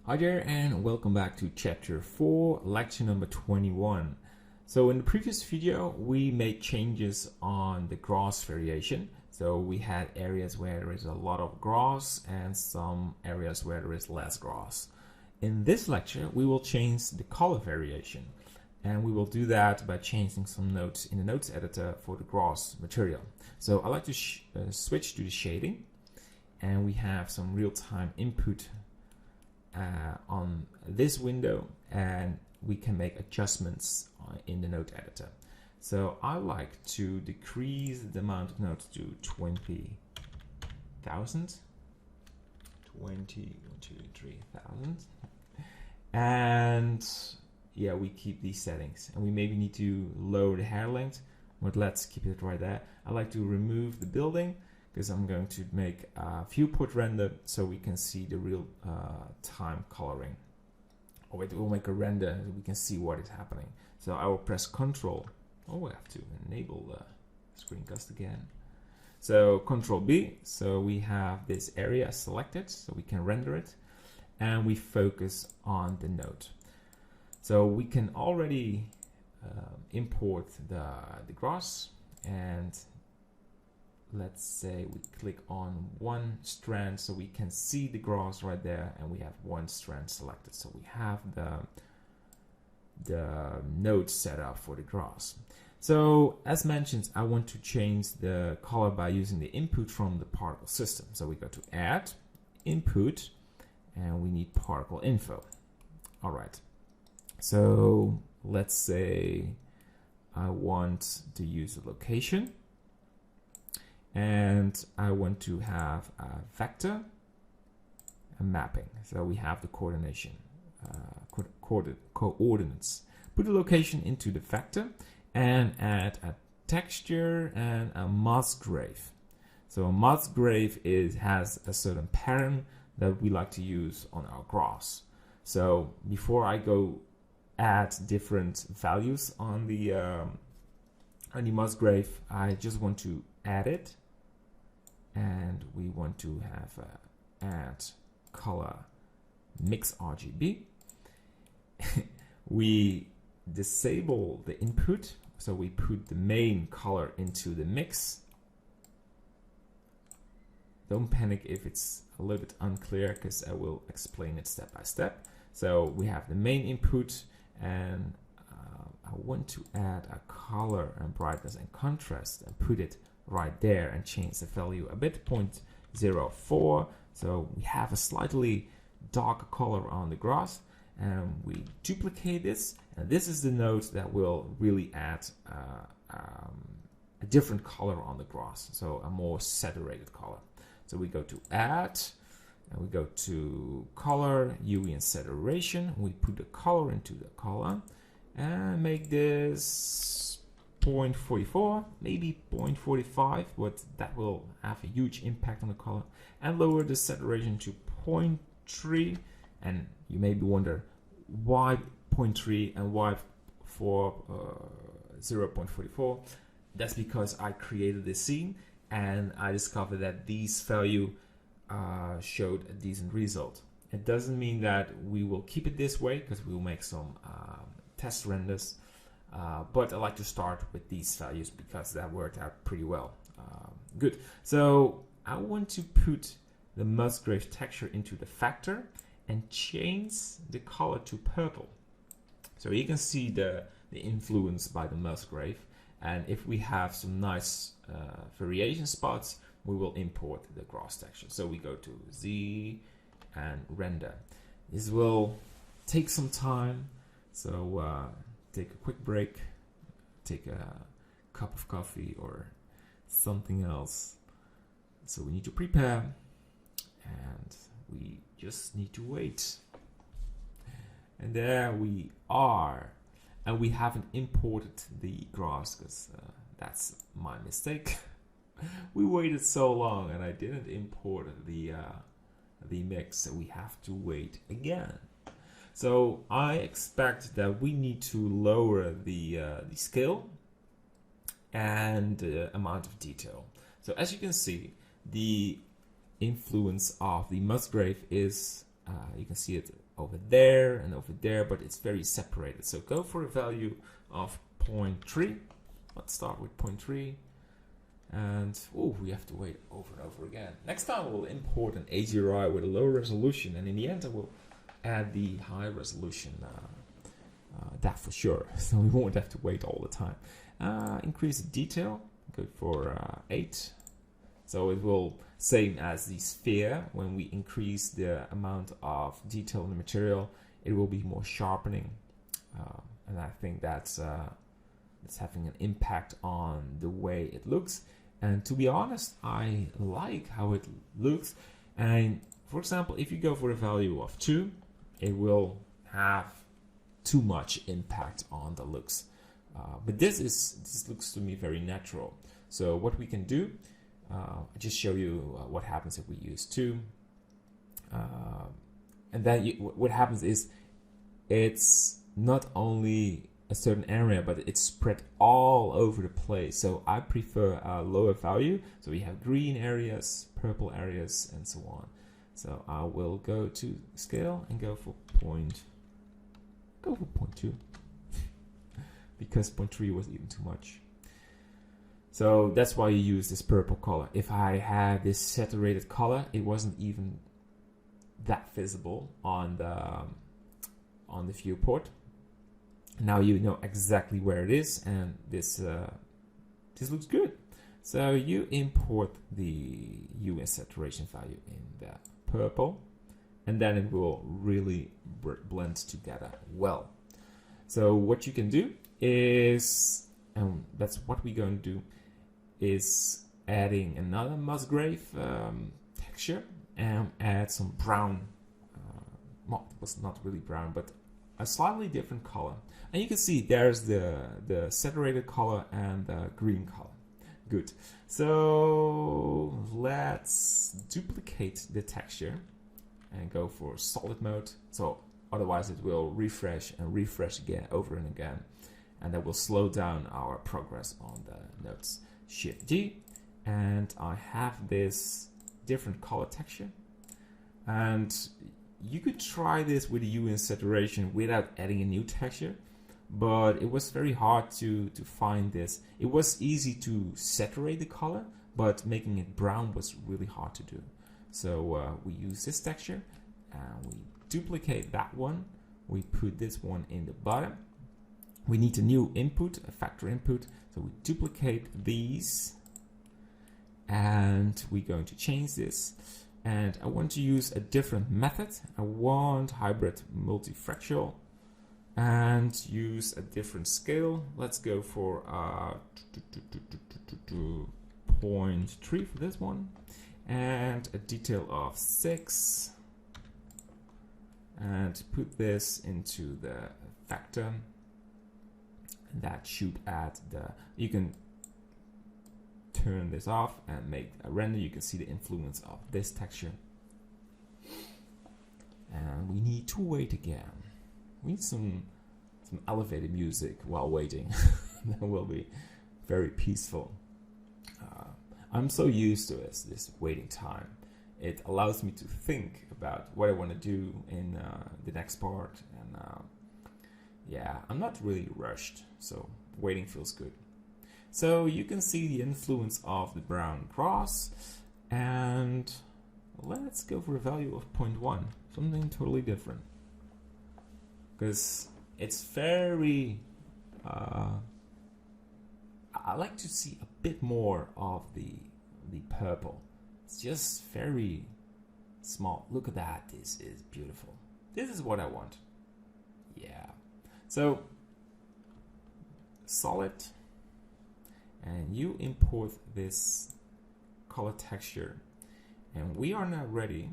Hi there and welcome back to chapter 4, lecture number 21. So in the previous video we made changes on the grass variation. So we had areas where there is a lot of grass and some areas where there is less grass. In this lecture we will change the color variation, and we will do that by changing some notes in the notes editor for the grass material. So I like to switch to the shading, and we have some real-time input on this window, and we can make adjustments in the note editor. So I like to decrease the amount of notes to 20,000, 23,000, and yeah, we keep these settings, and we maybe need to lower the hair length, but let's keep it right there. I like to remove the building because I'm going to make a viewport render so we can see the real time coloring. Oh wait, we'll make a render so we can see what is happening. So I will press Control. Oh, we have to enable the screencast again. So Control B, so we have this area selected so we can render it, and we focus on the node. So we can already import the grass, and let's say we click on one strand so we can see the grass right there, and we have one strand selected. So we have the node set up for the grass. So as mentioned, I want to change the color by using the input from the particle system. So we go to Add, Input, and we need particle info. All right. So let's say I want to use a location, and I want to have a vector, a mapping. So we have the coordination, coordinates. Put the location into the vector and add a texture and a Musgrave. So a Musgrave has a certain pattern that we like to use on our grass. So before I go add different values on the Musgrave, I just want to add it. And we want to have add color mix RGB. We disable the input, so we put the main color into the mix. Don't panic if it's a little bit unclear, because I will explain it step by step. So we have the main input, and I want to add a color and brightness and contrast and put it right there and change the value a bit, 0.04. So we have a slightly darker color on the grass, and we duplicate this, and this is the node that will really add a different color on the grass, so a more saturated color. So we go to Add, and we go to Color, UV and Saturation. We put the color into the color and make this 0.44, maybe 0.45, but that will have a huge impact on the color, and lower the saturation to 0.3. And you maybe wonder why 0.3 and why for 0.44. That's because I created this scene and I discovered that these value showed a decent result. It doesn't mean that we will keep it this way, because we will make some test renders. But I like to start with these values because that worked out pretty well. Good. So I want to put the Musgrave texture into the factor and change the color to purple. So you can see the influence by the Musgrave. And if we have some nice variation spots, we will import the grass texture. So we go to Z and render. This will take some time. So take a quick break, take a cup of coffee or something else. So we need to prepare, and we just need to wait. And there we are. And we haven't imported the grass because that's my mistake. We waited so long and I didn't import the mix, so we have to wait again. So I expect that we need to lower the scale and the amount of detail. So as you can see, the influence of the Musgrave is, you can see it over there and over there, but it's very separated. So go for a value of 0.3. Let's start with 0.3. And we have to wait over and over again. Next time we'll import an HDRI with a low resolution, and in the end I will add the high resolution, that for sure. So we won't have to wait all the time. Increase the detail, go for 8. So it will, same as the sphere, when we increase the amount of detail in the material, it will be more sharpening. And I think that's having an impact on the way it looks. And to be honest, I like how it looks. And for example, if you go for a value of 2, it will have too much impact on the looks. But this looks to me very natural. So what we can do, I'll just show you what happens if we use 2. And then what happens is it's not only a certain area, but it's spread all over the place. So I prefer a lower value. So we have green areas, purple areas, and so on. So I will go to scale and go for 0.2 because 0.3 was even too much. So that's why you use this purple color. If I had this saturated color, it wasn't even that visible on the viewport. Now you know exactly where it is, and this looks good. So you import the US saturation value in the purple, and then it will really blend together well. So what you can do is, and that's what we're going to do, is adding another Musgrave texture and add some brown. Well, it was not really brown, but a slightly different color. And you can see there's the saturated color and the green color. Good. So let's duplicate the texture and go for solid mode. So otherwise it will refresh and refresh again, over and again. And that will slow down our progress on the nodes. Shift G, and I have this different color texture. And you could try this with a UN saturation without adding a new texture, but it was very hard to find this. It was easy to saturate the color, but making it brown was really hard to do. So we use this texture, and we duplicate that one. We put this one in the bottom. We need a new input, a factor input. So we duplicate these, and we're going to change this. And I want to use a different method. I want hybrid multifractal and use a different scale. Let's go for 0.3 for this one, and a detail of 6, and put this into the factor. And that should add you can turn this off and make a render. You can see the influence of this texture. And we need to wait again. We need some elevated music while waiting. That will be very peaceful. I'm so used to this waiting time. It allows me to think about what I want to do in the next part. And yeah, I'm not really rushed, so waiting feels good. So you can see the influence of the brown grass, and let's go for a value of 0.1, something totally different, because it's very I like to see a bit more of the purple. It's just very small. Look at that. This is beautiful. This is what I want. Yeah. So solid, and you import this color texture, and we are now ready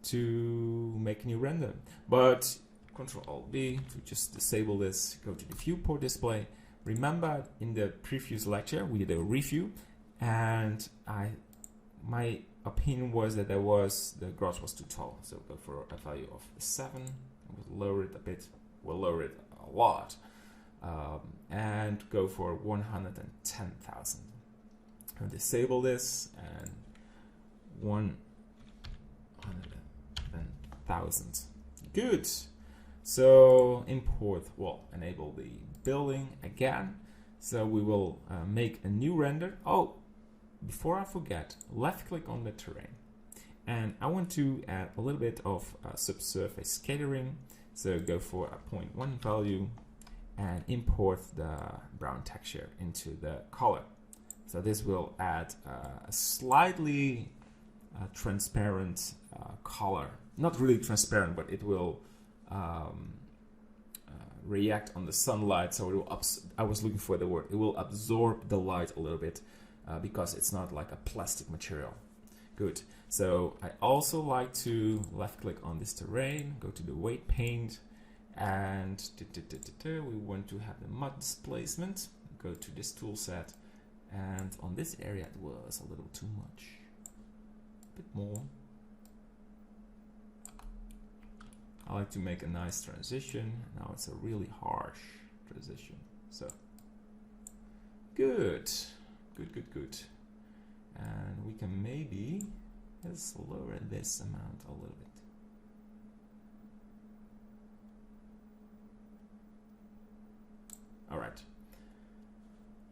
to make a new render. But Ctrl-Alt-B to just disable this, go to the viewport display. Remember, in the previous lecture we did a review, and my opinion was that the grass was too tall, so go for a value of 7. We'll lower it a bit. We'll lower it a lot, and go for 110,000. I'll disable this, and 100,000. Good. So import, well, enable the building again. So we will make a new render. Oh, before I forget, left click on the terrain. And I want to add a little bit of subsurface scattering. So go for a 0.1 value and import the brown texture into the color. So this will add a slightly transparent color. Not really transparent, but it will react on the sunlight. So it will I was looking for the word. It will absorb the light a little bit because it's not like a plastic material. Good. So I also like to left click on this terrain, go to the weight paint, and we want to have the mud displacement. Go to this tool set, and on this area it was a little too much. A bit more. I like to make a nice transition. Now it's a really harsh transition. So good. And we can maybe just lower this amount a little bit. All right.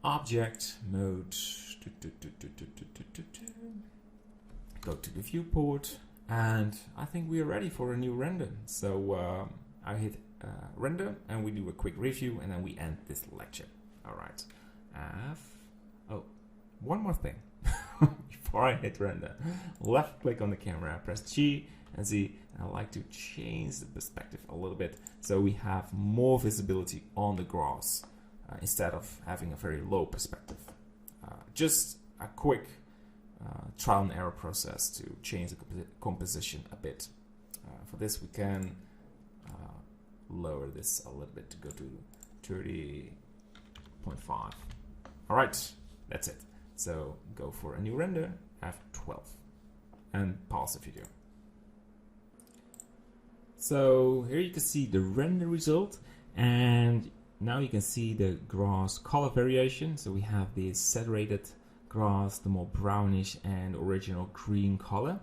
Object mode. Go to the viewport, and I think we are ready for a new render. So I hit render, and we do a quick review, and then we end this lecture. All right. Oh, one more thing. Before I hit render, left click on the camera, press G, and see, I like to change the perspective a little bit so we have more visibility on the grass instead of having a very low perspective. Just a quick trial and error process to change the composition a bit. For this we can lower this a little bit to go to 30.5. Alright, that's it. So go for a new render, F12, and pause the video. So here you can see the render result, and now you can see the grass color variation. So we have the saturated grass, the more brownish and original green color.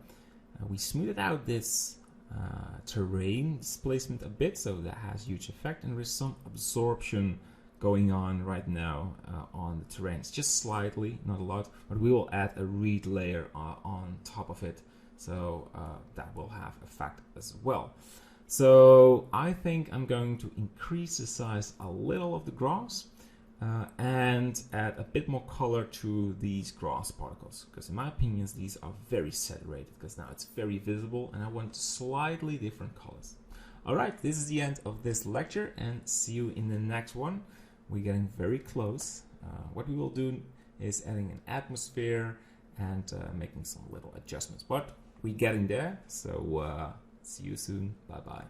We smoothed out this terrain displacement a bit, so that has huge effect, and there's some absorption going on right now on the terrain. It's just slightly, not a lot, but we will add a reed layer on top of it, so that will have effect as well. So I think I'm going to increase the size a little of the grass and add a bit more color to these grass particles, because in my opinion these are very saturated, because now it's very visible and I want slightly different colors. Alright, this is the end of this lecture, and see you in the next one. We're getting very close. What we will do is adding an atmosphere and making some little adjustments, but we're getting there. So see you soon. Bye bye.